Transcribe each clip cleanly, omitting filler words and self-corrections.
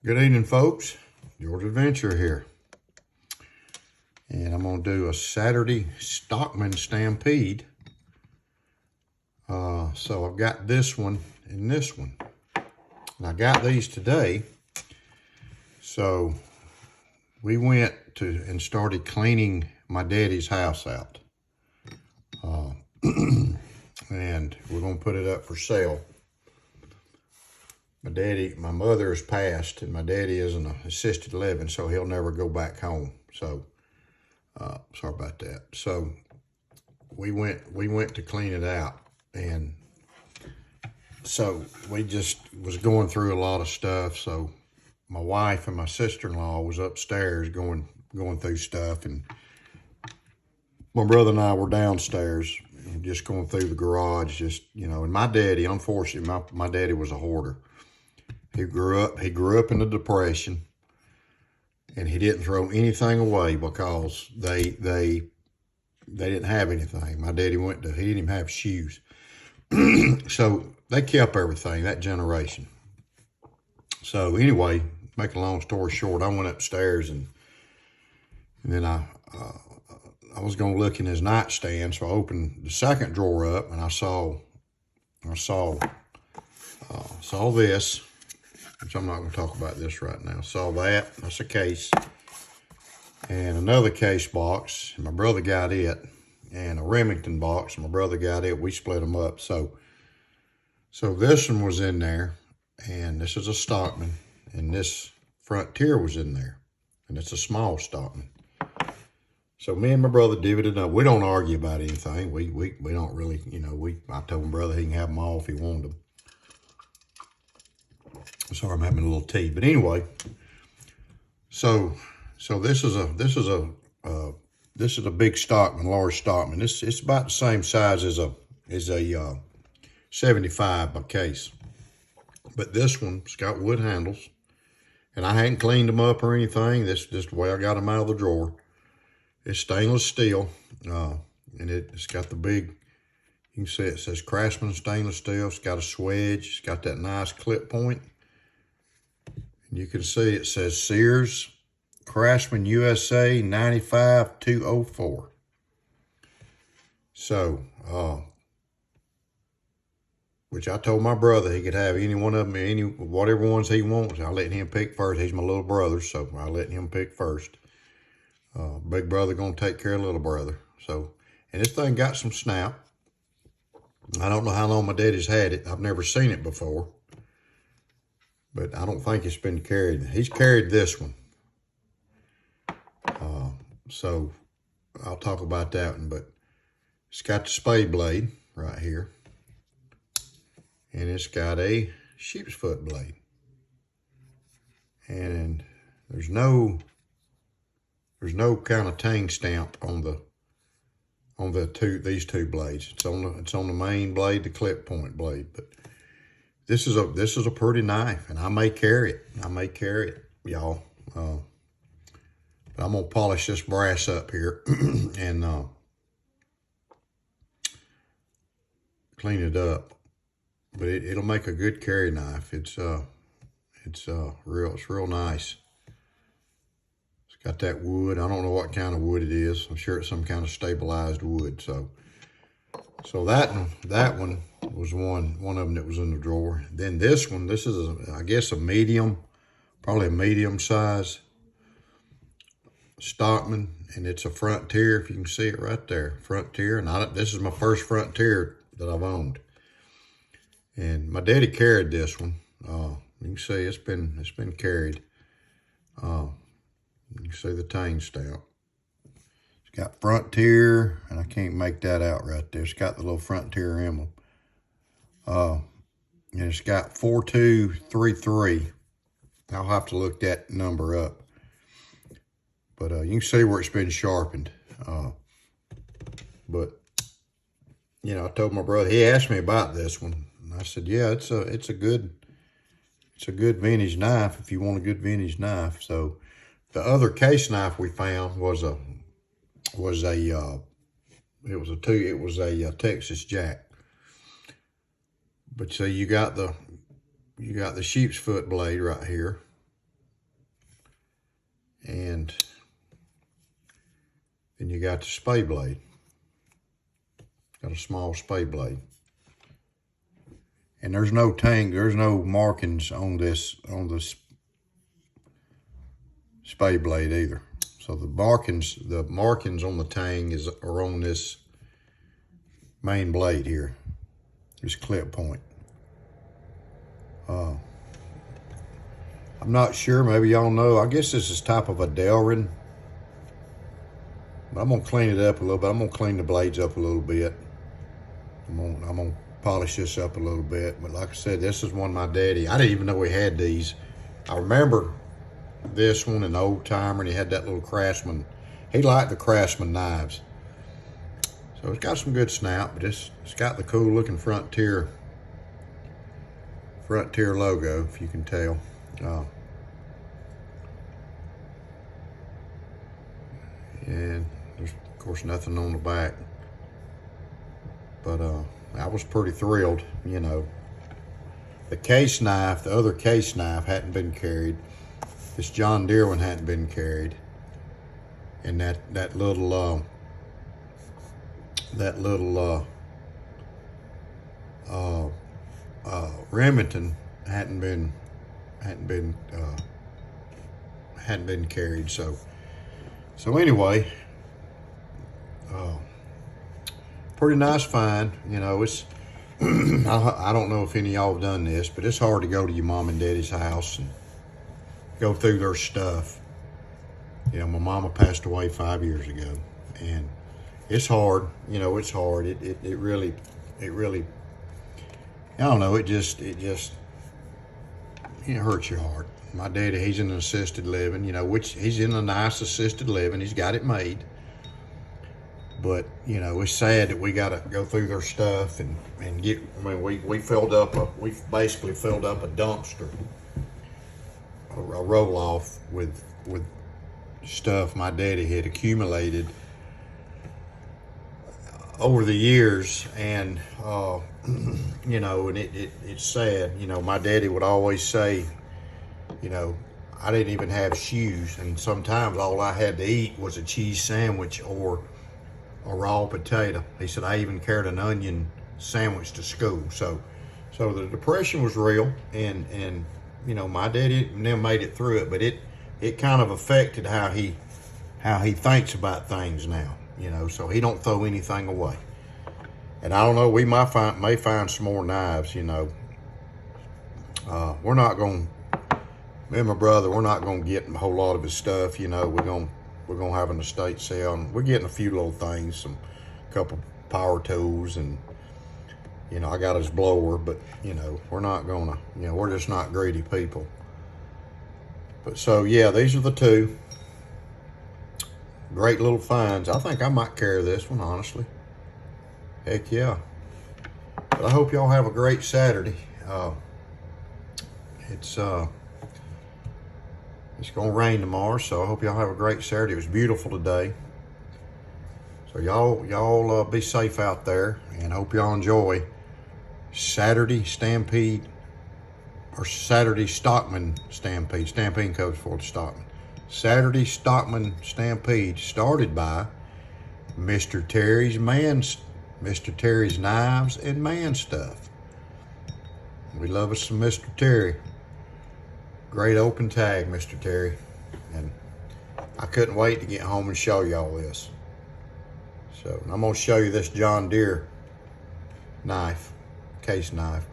Good evening, folks. George Adventure here. And I'm going to do a Saturday Stockman Stampede. So I've got this one and this one. And I got these today. So we went to and started cleaning my daddy's house out. And we're going to put it up for sale. My mother has passed, and my daddy is in assisted living, so he'll never go back home. So, sorry about that. So, we went to clean it out, and so we just was going through a lot of stuff. So, my wife and my sister-in-law was upstairs going through stuff, and my brother and I were downstairs, just going through the garage, and my daddy, unfortunately, my daddy was a hoarder. He grew up in the Depression, and he didn't throw anything away because they didn't have anything. My daddy he didn't even have shoes. So they kept everything, that generation. So anyway, make a long story short, I went upstairs and then I was going to look in his nightstand. So I opened the second drawer up and I saw this. Which I'm not going to talk about this right now. Saw that. That's a case. And another case box. My brother got it. And a Remington box. My brother got it. We split them up. So this one was in there. And this is a Stockman. And this Frontier was in there. And it's a small Stockman. So me and my brother divided up. We don't argue about anything. We don't really, I told my brother he can have them all if he wanted them. Sorry, I'm having a little tea, but anyway. So this is a big Stockman, large Stockman. It's about the same size as a 75 by case, but this one's got wood handles, and I hadn't cleaned them up or anything. This just the way I got them out of the drawer. It's stainless steel, and it's got the big. You can see it says Craftsman stainless steel. It's got a swedge. It's got that nice clip point. You can see it says Sears, Craftsman USA 95204. So, which I told my brother he could have any one of them, whatever ones he wants. I let him pick first. He's my little brother, so I let him pick first. Big brother gonna take care of little brother. So, and this thing got some snap. I don't know how long my daddy's had it. I've never seen it before. But I don't think it's been carried. He's carried this one. So I'll talk about that one. But it's got the spade blade right here. And it's got a sheep's foot blade. And there's no kind of tang stamp on these two blades. It's on the main blade, the clip point blade. But this is a pretty knife, and I may carry it. Y'all. But I'm gonna polish this brass up here and clean it up. But it'll make a good carry knife. It's real nice. It's got that wood. I don't know what kind of wood it is. I'm sure it's some kind of stabilized wood. So that one was one of them that was in the drawer. Then this one, I guess a medium, probably a medium size Stockman, and it's a Frontier, if you can see it right there, Frontier. And this is my first Frontier that I've owned. And my daddy carried this one. You can see it's been carried. You can see the tang stamp. It's got Frontier, and I can't make that out right there. It's got the little Frontier emblem. And it's got 4233. I'll have to look that number up. But you can see where it's been sharpened. But I told my brother, he asked me about this one. And I said, yeah, it's a good vintage knife if you want a good vintage knife. So the other case knife we found was a Texas Jack. But so you got the sheep's foot blade right here. And then you got the spade blade. Got a small spade blade. And there's no tang, there's no markings on this spade blade either. So the markings on the tang are on this main blade here, this clip point. I'm not sure, maybe y'all know. I guess this is type of a Delrin. But I'm gonna clean it up a little bit. I'm gonna clean the blades up a little bit. I'm gonna polish this up a little bit. But like I said, this is one my daddy, I didn't even know he had these. I remember this one, an old timer, and he had that little Craftsman. He liked the Craftsman knives. So it's got some good snap, but it's got the cool looking Frontier logo, if you can tell. And there's of course nothing on the back, but I was pretty thrilled. You know, the case knife, the other case knife hadn't been carried. This John Deere one hadn't been carried, and that little Remington hadn't been carried. So anyway, pretty nice find. You know, it's I don't know if any of y'all have done this, but it's hard to go to your mom and daddy's house and go through their stuff. You know, my mama passed away 5 years ago, and it's hard. You know, it's hard. It really, I don't know. It hurts your heart. My daddy, he's in an assisted living, you know, which he's in a nice assisted living. He's got it made. But, you know, it's sad that we got to go through their stuff and get, I mean, we basically filled up a dumpster, a roll-off with stuff my daddy had accumulated over the years. And, you know, and it's sad. You know, my daddy would always say, you know, I didn't even have shoes, and sometimes all I had to eat was a cheese sandwich or a raw potato. He said I even carried an onion sandwich to school. So the depression was real, and you know, my daddy never made it through it, but it kind of affected how he thinks about things now. You know, so he don't throw anything away. And I don't know, we may find some more knives. You know, we're not going. Me and my brother, we're not gonna get a whole lot of his stuff. You know, we're gonna have an estate sale, and we're getting a few little things, a couple power tools, and you know, I got his blower, but you know, we're not gonna, you know, we're just not greedy people. But so yeah, these are the two great little finds. I think I might carry this one, honestly. Heck yeah. But I hope y'all have a great Saturday. It's gonna rain tomorrow, so I hope y'all have a great Saturday. It was beautiful today. So y'all be safe out there, and hope y'all enjoy Saturday Stampede, or Saturday Stockman Stampede. Stampede codes for the Stockman. Saturday Stockman Stampede, started by Mr. Terry's Knives and Man Stuff. We love us some Mr. Terry. Great open tag, Mr. Terry. And I couldn't wait to get home and show y'all this. So I'm gonna show you this John Deere knife, case knife.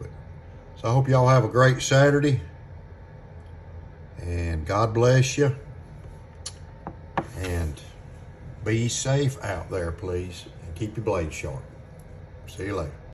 So I hope y'all have a great Saturday, and God bless you. And be safe out there, please, and keep your blade sharp. See you later.